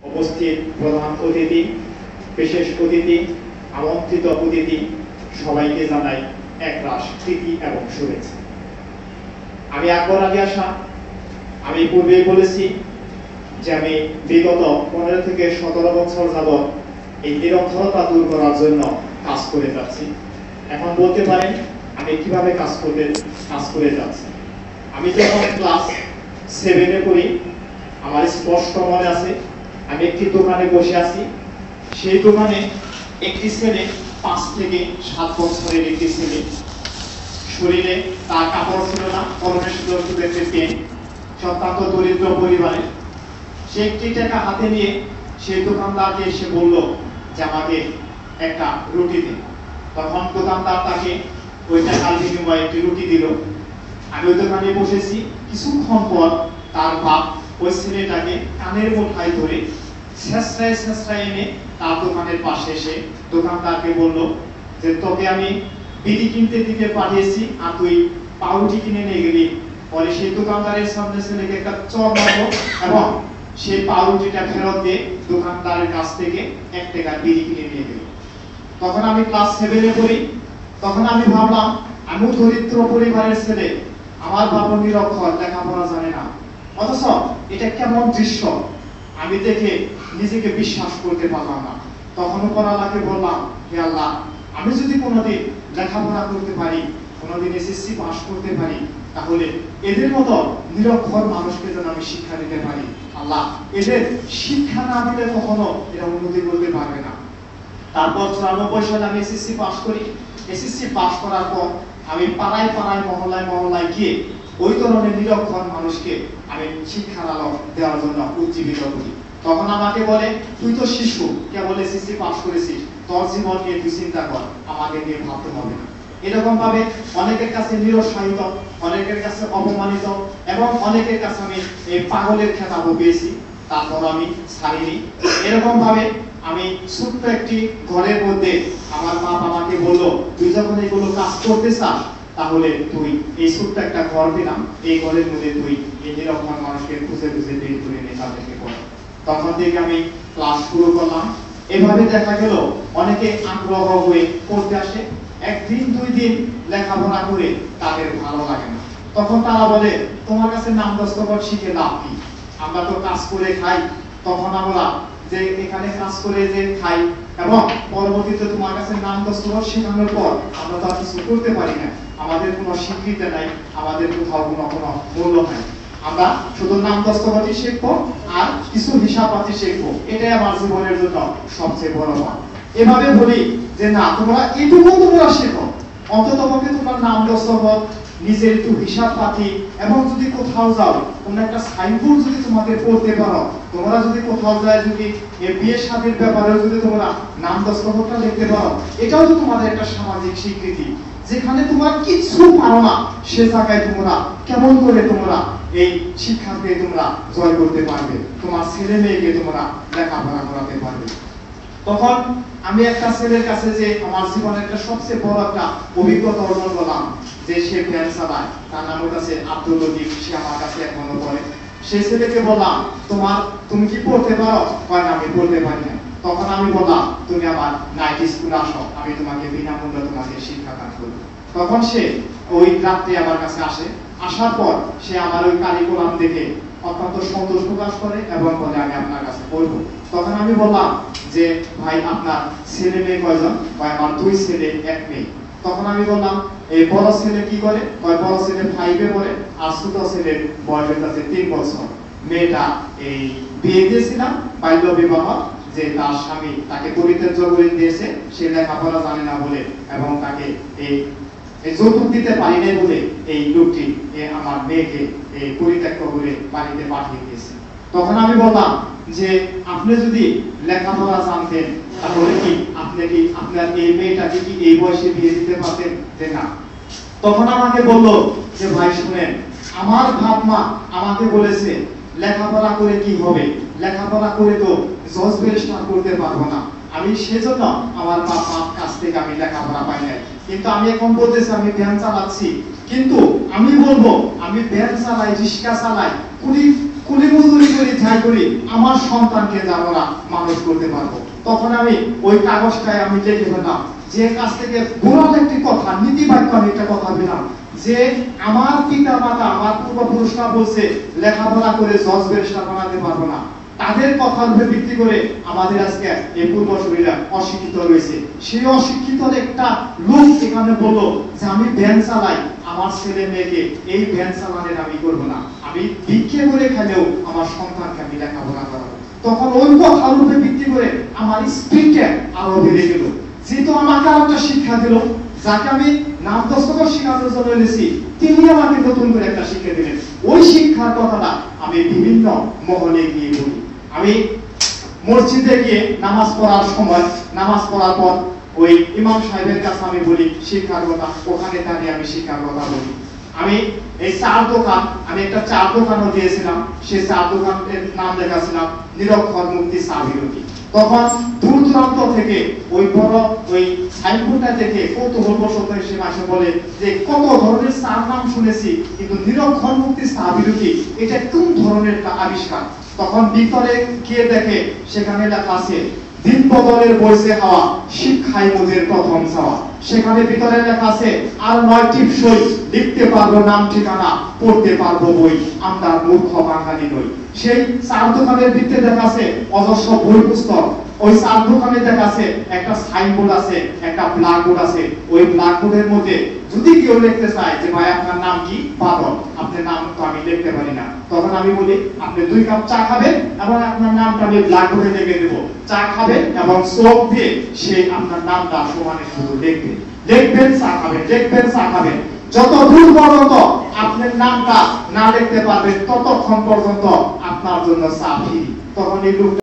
উপস্থিত প্রধান অতিথি, বিশেষ অতিথি, আমন্ত্রিত অতিথি সবাইকে জানাই একরাশ প্রীতি এবং শুভেচ্ছা। আমি আকবর আলী আশা। আমি পূর্বেই বলেছি যে আমি বিগত 15 থেকে 17 বছর যাবৎ এই নিরক্ষরতা দূর করার জন্য কাজ করে যাচ্ছি। এখন বলতে পারেন আমি কিভাবে কাজ করে যাচ্ছি। আমি যখন ক্লাস 7-এ পড়ি, আমার স্পষ্ট মনে আছে আমি একটি দোকানে বসে আছি। সেই দোকানে একটি ছেলে, 5 থেকে 7 বছরের একটি ছেলে, শরীরে তার কাপড় ছিল না, পরনে শুধু একটি প্যান্ট, অত্যন্ত দরিদ্র পরিবারের। সে একটি টাকা হাতে নিয়ে সেই দোকানদারকে এসে বলল যে আমাকে একটা রুটি দিন। তখন দোকানদার তাকে ওই টাকার বিনিময়ে একটি রুটি দিল। আমি ওই দোকানে বসেছি। কিছুক্ষণ পর তার বাপ ওই ছেলেটাকে কানের মুঠায় ধরে ছেঁচড়ায় এনে তার দোকানের পাশে এসে দোকানদারকে বলল যে তোকে আমি বিড়ি কিনতে দিতে পাঠিয়েছি আর তুই পাউরুটি কিনে নিয়ে গেলি। পরে সেই দোকানদারের সামনে ছেলেকে একটা চড় মারলো এবং সেই পাউরুটিটা ফেরত দিয়ে দোকানদারের কাছ থেকে 1 টাকার বিড়ি কিনে নিয়ে গেল। তখন আমি ক্লাস 7-এ পড়ি। তখন আমি ভাবলাম আমিও দরিদ্র পরিবারের ছেলে, আমার বাবা নিরক্ষর, লেখাপড়া জানে না, অথচ এটা কেমন দৃশ্য আমি দেখে নিজেকে বিশ্বাস করতে পারলাম না। তখন উপর আল্লাহকে বললাম, হে আল্লাহ, আমি যদি কোনোদিন লেখাপড়া করতে পারি, কোনোদিন এসএসসি পাস করতে পারি, তাহলে এদের মতো নিরক্ষর মানুষকে যেন আমি শিক্ষা দিতে পারি। আল্লাহ, এদের শিক্ষা না দিলে কখনো এরা উন্নতি করতে পারবে না। তারপর 94 সালে আমি এসএসসি পাস করি। এসএসসি পাস করার পর আমি পাড়ায় মহল্লায় গিয়ে ওই ধরনের নিরক্ষর মানুষকে আমি শিক্ষার আলো দেওয়ার জন্য উজ্জীবিত করি। তখন আমাকে বলে, তুই তো শিশু, কেবল এসএসসি পাস করেছিস, তোর জীবন নিয়ে তুই চিন্তা কর, আমাকে নিয়ে ভাবতে হবে না। এরকম ভাবে অনেকের কাছে নিরুৎসাহিত, অনেকের কাছে অপমানিত এবং অনেকের কাছে আমি এই পাগলের খেতাবও পেয়েছি। তারপর আমি ছাড়িনি। এরকম ভাবে আমি ছোট্ট একটি ঘরের মধ্যে আমার মা আমাকে বললো, তুই যখন এগুলো কাজ করতে চাস তাহলে তুই এই ছোট্ট একটা ঘর দিলাম, এই ঘরের মধ্যে তুই এই নিরক্ষর মানুষকে খুঁজে বের করে নিয়ে তাদেরকে পড়। তখন থেকে আমি ক্লাস শুরু করলাম। এভাবে দেখা গেল অনেকে আগ্রহ হয়ে পড়তে আসে। 1 দিন 2 দিন লেখাপড়া করে তাদের ভালো লাগে না। তখন তারা বলে, তোমার কাছে নাম দস্তখত শিখে লাভ কি? আমরা তো কাজ করে খাই। তখন আমরা যে এখানে কাজ করে যে খাই এবং পরবর্তীতে তোমার কাছে নাম দস্তখত শেখানোর পর আমরা তো আর কিছু করতে পারি না, আমাদের কোনো স্বীকৃতি নাই, আমাদের কোথাও কোনো মূল্য নাই। আমরা শুধু নাম দস্তখতই শিখবো আর কিছু হিসাবপাতি শিখবো, এটাই আমার জীবনের জন্য সবচেয়ে বড় পাওয়া। এভাবে বলি যে না, তোমরা এইটুকু তোমরা শেখো, অন্ততপক্ষে তোমার নাম দস্তখত, নিজের একটু হিসাবপাতি, এবং যদি কোথাও যাও তোমরা একটা সাইনবোর্ড যদি তোমাদের পড়তে পারো, তোমরা যদি কোথাও যায় যদি বিয়ে শাদীর ব্যাপারে যদি তোমরা নাম দস্তখতটা লিখতে পারো, এটাও তো তোমাদের একটা সামাজিক স্বীকৃতি। যেখানে তোমরা কিছু পারো না সে জায়গায় তোমরা কেমন করে তোমরা এই শিক্ষাকে তোমরা জয় করতে পারবে, তোমার ছেলে মেয়েকে তোমরা লেখাপড়া করাতে পারবে। তখন আমি একটা ছেলের কাছে যে আমার জীবনের একটা সবচেয়ে বড় একটা অভিজ্ঞতা অর্জন করলাম, যে সে ভ্যান চালায়, তার নাম হচ্ছে আব্দুল লতিফ, সে আমার কাছে এখনো পড়ে। সেই ছেলেকে বললাম, তুমি কি পড়তে পারো? কয় না, আমি পড়তে পারি না। তখন আমি বললাম, তুমি আমার নাইট স্কুলে আসো, আমি তোমাকে বিনামূল্যে তোমাকে শিক্ষাদান করবো। তখন সে ওই রাত্রে আমার কাছে আসে। আসার পর সে আমার ওই কারিকুলাম দেখে অত্যন্ত সন্তোষ প্রকাশ করে এবং বলে, আমি আপনার কাছে পড়বো। তখন আমি বললাম যে ভাই, আপনার ছেলে মেয়ে কয়জন? আমার 2 ছেলে 1 মেয়ে। তখন আমি বললাম, এই বড় ছেলে কি করে? বড় ছেলে 5-এ পড়ে আর ছোট ছেলের বয়স আছে 3 বছর। মেয়েটা এই বিয়ে দিয়েছিলাম বাল্য বিবাহ, যে তার স্বামী তাকে পরিত্যাজ্য করে দিয়েছে, সে লেখাপড়া জানে না বলে, এবং তাকে এই যৌতুক দিতে পারি নাই বলে এই লোকটি আমার মেয়েকে পরিত্যক্ত করে বাড়িতে পাঠিয়ে দিয়েছে। তখন আমি বললাম যে আপনি যদি লেখাপড়া জানতেন তাহলে কি আপনার এই মেয়েটাকে কি এই বয়সে বিয়ে দিতে পারতেন? যে না। তখন আমাকে বলল যে ভাই শুনেন, আমার বাপ মা আমাকে বলেছে লেখাপড়া করে কি হবে, লেখাপড়া করে তো জজ ব্যারিস্টার করতে পারবো না। আমি সেজন্য আমার বাপ মার কাছ থেকে আমি লেখাপড়া পাই নাই। কিন্তু আমি এখন বলতেছি আমি ভ্যান চালাচ্ছি, কিন্তু আমি বলবো আমি ভ্যান চালাই, রিক্সা চালাই, কুলি কুলি মজুরি করি যাই করি আমার সন্তানকে যেন না মানুষ করতে পারবো। তখন আমি ওই কাগজটায় আমি লিখে ফেললাম যে কাছ থেকে গোড়াল একটি কথা, নীতি বাক্য আমি একটা কথা পেলাম যে আমার পিতা মাতা আমার পূর্বপুরুষরা বলছে লেখাপড়া করে জজ ব্যারিস্টার বানাতে পারবো না, তাদের কথার উপরে ভিত্তি করে আমাদের আজকে এই পূর্বসূরীরা অশিক্ষিত রয়েছে। সেই অশিক্ষিত একটা লোক এখানে বললো যে আমি ভ্যান চালাই, আমার ছেলে মেয়েকে এই ভ্যান চালানোর আমি করবো না, আমি ভিক্ষে করে খেলেও আমার সন্তানকে আমি লেখাপড়া করাবো। তখন ওই কথার উপরে ভিত্তি করে আমার স্পিডটা আরো বেড়ে গেল। যেহেতু আমাকে আর একটা শিক্ষা দিল, যাকে আমি নাম দস্তখত শেখানোর জন্য এনেছি, তিনি আমাকে নতুন করে একটা শিক্ষা দিলেন। ওই শিক্ষার কথাটা আমি বিভিন্ন মহলে গিয়ে বলি। আমি মসজিদে গিয়ে নামাজ পড়ার সময়, নামাজ পড়ার পর ওই ইমাম সাহেবের কাছে আমি বলি শিক্ষার কথা, ওখানে দাঁড়িয়ে আমি শিক্ষার কথা বলি। আমি এই চার দোকান, আমি একটা চার দোকানও দিয়েছিলাম, সেই চার দোকানের নাম লেখাছিলাম নিরক্ষর মুক্তি চা বিরতি। তখন দূর দূরান্ত থেকে ওই বড় ওই সাইনবোর্ডটা দেখে কৌতূহলবশত এসে মাসে বলে যে কত ধরনের চার নাম শুনেছি, কিন্তু নিরক্ষর মুক্তি চা বিরতি এটা কোন ধরনের আবিষ্কার। তখন ভিতরে গিয়ে দেখে সেখানে লেখা আছে দিন বদলের বইছে হাওয়া, শিক্ষাই মোদের প্রথম চাওয়া। সেখানে ভিতরে লেখা আছে আর 9টি সই, লিখতে পারবো নাম ঠিকানা, পড়তে পারবো বই, আমরা মূর্খ বাঙালি নই। সেই চার দোকানের ভিতরে দেখা আছে অজস্র বই পুস্তক। ওই চার দোকানে দেখা আছে একটা সাইনবোর্ড আছে, একটা ব্ল্যাকবোর্ড আছে। ওই ব্ল্যাকবোর্ডের মধ্যে যদি কেউ লিখতে চায় যে ভাই আপনার নাম কি, বাদল, আপনার নাম তো আমি লিখতে পারি না, তখন আমি বলি আপনি 2 কাপ চা খাবেন এবং আপনার নামটা আমি ব্ল্যাকবোর্ডে লিখে দেব। চা খাবেন এবং চোখ দিয়ে সে আপনার নামটা সমানে শুধু লিখবে, লিখবেন চা খাবেন, লিখবেন চা খাবেন। যত দূর পর্যন্ত আপনার নামটা না লিখতে পারবেন ততক্ষণ পর্যন্ত আপনার জন্য চা ফ্রি। তখন এই লোকটা